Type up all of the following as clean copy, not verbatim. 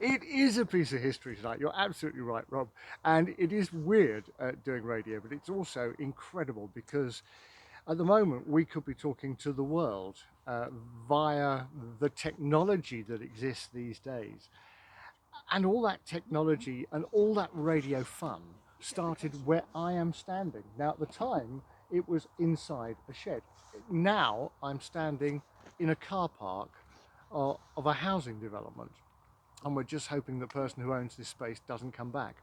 It is a piece of history tonight. You're absolutely right, Rob. And it is weird doing radio, but it's also incredible because at the moment we could be talking to the world via the technology that exists these days. And all that technology and all that radio fun started where I am standing. Now, at the time, it was inside a shed. Now, I'm standing in a car park of a housing development. And we're just hoping the person who owns this space doesn't come back.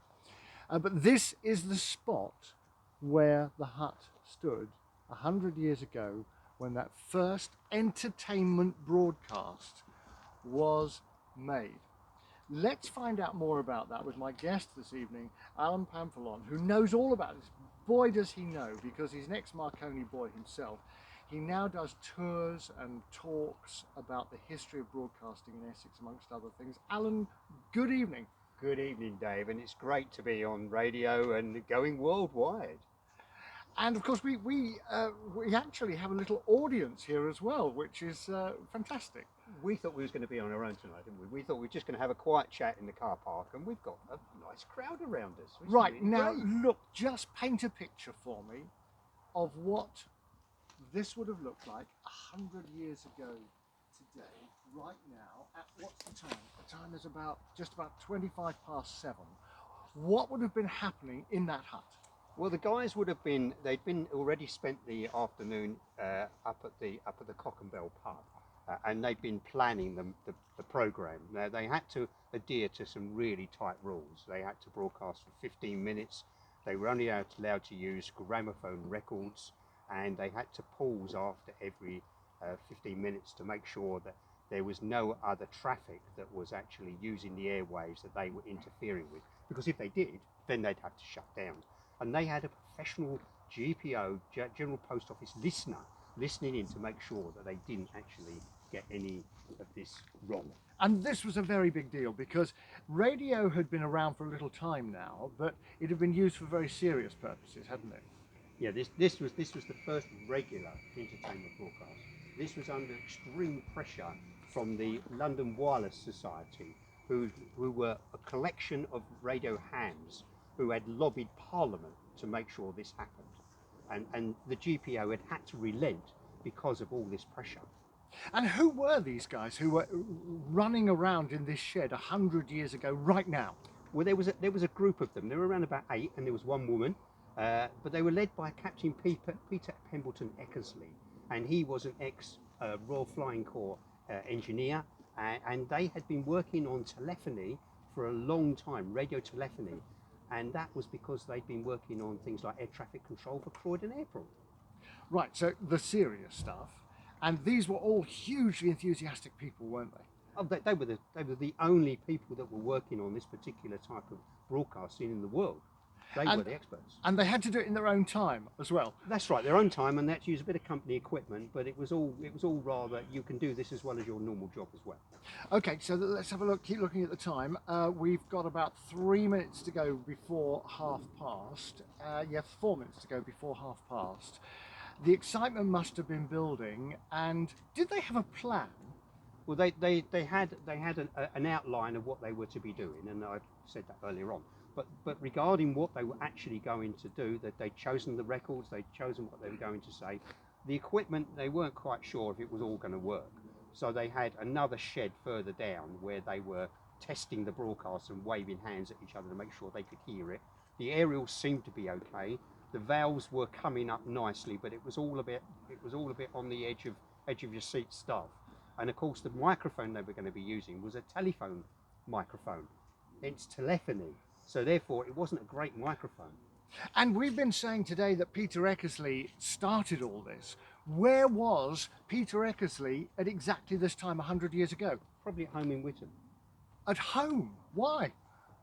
But this is the spot where the hut stood 100 years ago when that first entertainment broadcast was made. Let's find out more about that with my guest this evening, Alan Pamphiloy, who knows all about this. Boy, does he know, because he's an ex-Marconi boy himself. He now does tours and talks about the history of broadcasting in Essex, amongst other things. Alan, good evening. Good evening, Dave, and it's great to be on radio and going worldwide. And of course, we actually have a little audience here as well, which is fantastic. We thought we was going to be on our own tonight, didn't we? We thought we were just going to have a quiet chat in the car park, and we've got a nice crowd around us. Right, now look, just paint a picture for me of what this would have looked like 100 years ago today, right now, at what's the time? The time is just about 7:25. What would have been happening in that hut? Well, the guys they'd been already spent the afternoon up at the Cock and Bell pub, and they'd been planning the program. Now, they had to adhere to some really tight rules. They had to broadcast for 15 minutes. They were only allowed to use gramophone records, and they had to pause after every 15 minutes to make sure that there was no other traffic that was actually using the airwaves that they were interfering with. Because if they did, then they'd have to shut down. And they had a professional GPO, General Post Office listener, listening in to make sure that they didn't actually get any of this wrong. And this was a very big deal because radio had been around for a little time now, but it had been used for very serious purposes, hadn't it? Yeah, this was the first regular entertainment broadcast. This was under extreme pressure from the London Wireless Society, who were a collection of radio hams who had lobbied Parliament to make sure this happened. And the GPO had to relent because of all this pressure. And who were these guys who were running around in this shed 100 years ago right now? Well, there was a group of them. There were around about 8, and there was one woman, but they were led by Captain Peter Pemberton Eckersley, and he was an ex-Royal Flying Corps engineer, and they had been working on telephony for a long time, radio telephony. And that was because they'd been working on things like air traffic control for Croydon Airport. Right, so the serious stuff. And these were all hugely enthusiastic people, weren't they? Oh, they were the only people that were working on this particular type of broadcasting in the world. They were the experts. And they had to do it in their own time as well. That's right, their own time, and they had to use a bit of company equipment, but it was all rather, you can do this as well as your normal job as well. Okay, so let's have a look, keep looking at the time. We've got about 3 minutes to go before past. 4 minutes to go before past. The excitement must have been building, and did they have a plan? Well, they had an outline of what they were to be doing, and I said that earlier on. But regarding what they were actually going to do, that they'd chosen the records, they'd chosen what they were going to say. The equipment, they weren't quite sure if it was all going to work. So they had another shed further down where they were testing the broadcast and waving hands at each other to make sure they could hear it. The aerials seemed to be okay. The valves were coming up nicely, but it was all a bit on the edge of your seat stuff. And of course, the microphone they were going to be using was a telephone microphone. It's telephony. So therefore, it wasn't a great microphone. And we've been saying today that Peter Eckersley started all this. Where was Peter Eckersley at exactly this time 100 years ago? Probably at home in Witton. At home? Why?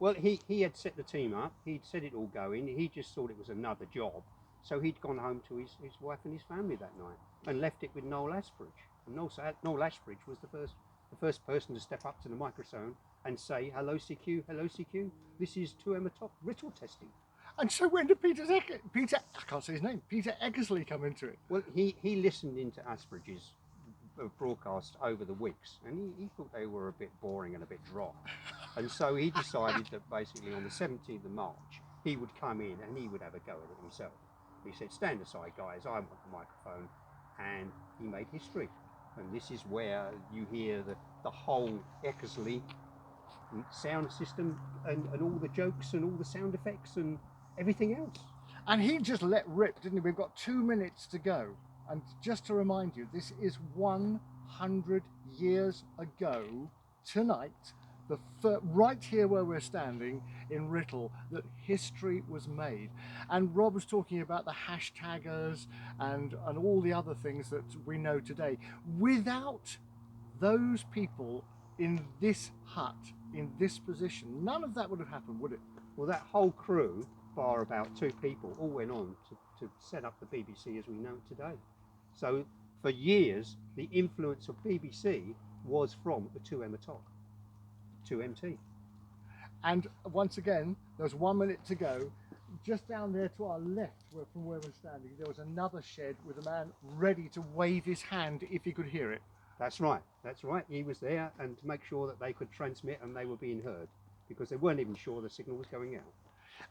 Well, he had set the team up. He'd set it all going. He just thought it was another job. So he'd gone home to his wife and his family that night and left it with Noel Ashbridge. And Noel Ashbridge was the first person to step up to the microphone and say, hello CQ, this is 2M top Writtle testing. And so when did Peter I can't say his name, Peter Eckersley come into it? Well, he listened into Ashbridge's of broadcasts over the weeks, and he thought they were a bit boring and a bit dry. And so he decided that basically on the 17th of March, he would come in and he would have a go at it himself. He said, stand aside guys, I want the microphone. And he made history. And this is where you hear the whole Eckersley sound system and all the jokes and all the sound effects and everything else. And he just let rip, didn't he? We've got 2 minutes to go. And just to remind you, this is 100 years ago tonight, right here where we're standing in Writtle, that history was made. And Rob was talking about the hashtaggers and all the other things that we know today. Without those people in this hut, in this position, none of that would have happened, would it? Well, that whole crew, bar about 2 people, all went on to set up the BBC as we know it today. So for years, the influence of BBC was from the 2M talk, 2MT. And once again, there's 1 minute to go. Just down there to our left, from where we're standing, there was another shed with a man ready to wave his hand if he could hear it. That's right. He was there, and to make sure that they could transmit and they were being heard, because they weren't even sure the signal was going out.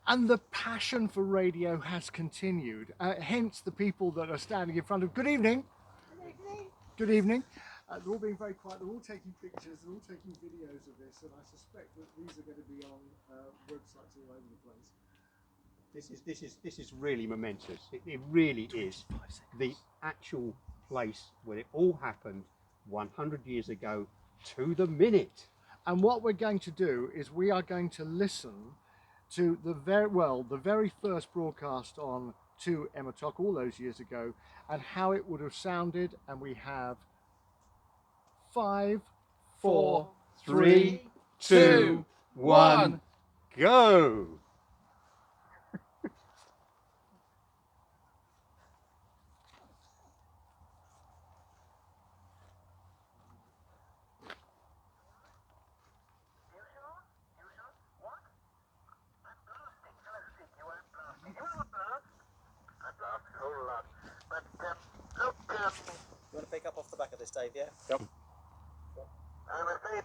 And the passion for radio has continued. Hence the people that are standing in front of. Good evening. Good evening. Good evening. They're all being very quiet. They're all taking pictures. They're all taking videos of this, and I suspect that these are going to be on websites all over the place. This is really momentous. It really is the actual place where it all happened 100 years ago to the minute. And what we're going to do is we are going to listen to the very first broadcast on 2M Talk all those years ago, and how it would have sounded. And we have 5, 4, 3, 2, 1, go! You want to pick up off the back of this, Dave, yeah? Yep. I'm afraid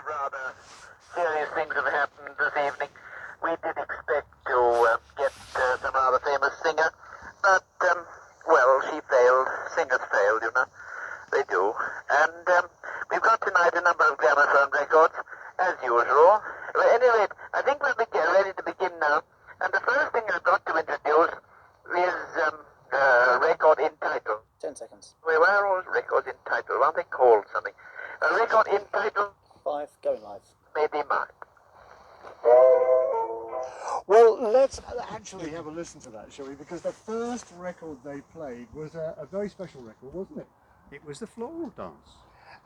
rather serious things have happened this evening. We did expect to get some rather famous singer, but, well, she failed. Singers failed, you know. They do. And we've got tonight a number of gramophone records, as usual. Well, anyway, I think we'll be ready to begin now. And the first thing I've got to introduce is a record entitled... 10 seconds. Well, why are all records entitled? Aren't they called something? A record entitled... 5, going live. Maybe Mine. Well, let's actually have a listen to that, shall we? Because the first record they played was a very special record, wasn't it? It was the floral dance.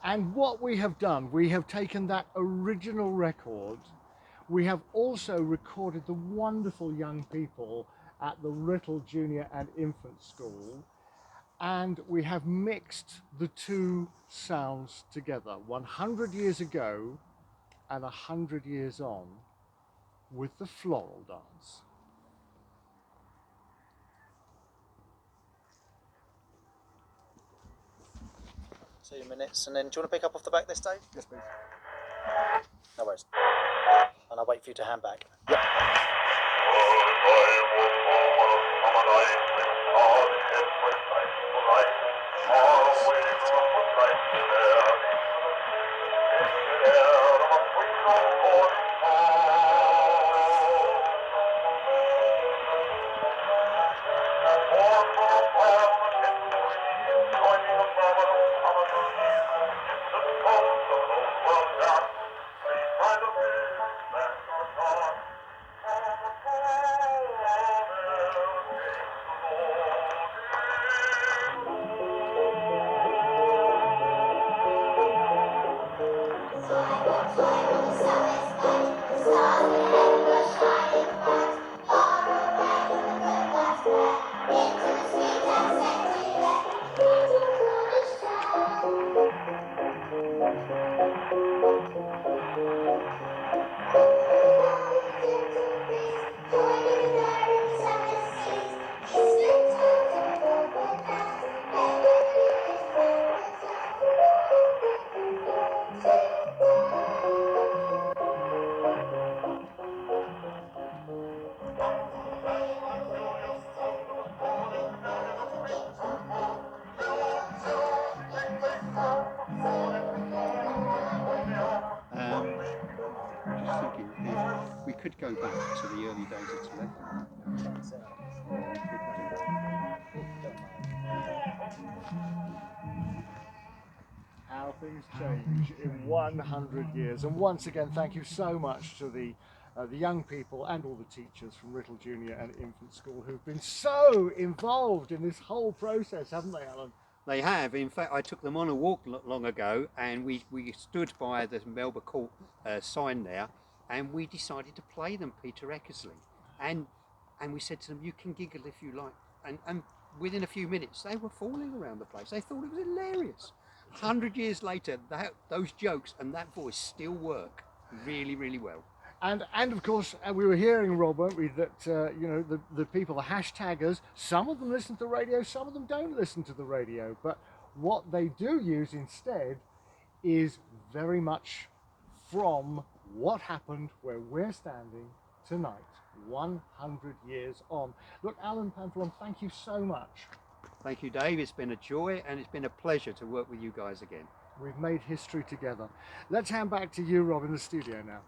And what we have done, we have taken that original record. We have also recorded the wonderful young people at the Writtle Junior and Infant School. And we have mixed the two sounds together, 100 years ago and 100 years on, with the floral dance. 2 minutes, and then do you want to pick up off the back this, Dave? Yes, please. No worries. And I'll wait for you to hand back. Yep. could go back to the early days of telephony. How things change in 100 years. And once again, thank you so much to the young people and all the teachers from Writtle Junior and Infant School who've been so involved in this whole process, haven't they, Alan? They have. In fact, I took them on a walk long ago, and we stood by the Melbourne Court sign there, and we decided to play them Peter Eckersley. And we said to them, you can giggle if you like. And within a few minutes, they were falling around the place. They thought it was hilarious. 100 years later, those jokes and that voice still work really, really well. And of course, we were hearing, Rob, weren't we, that you know, the people, the hashtaggers, some of them listen to the radio, some of them don't listen to the radio. But what they do use instead is very much from what happened where we're standing tonight, 100 years on. Look, Alan Pamphiloy, thank you so much. Thank you, Dave. It's been a joy, and it's been a pleasure to work with you guys again. We've made history together. Let's hand back to you, Rob, in the studio now.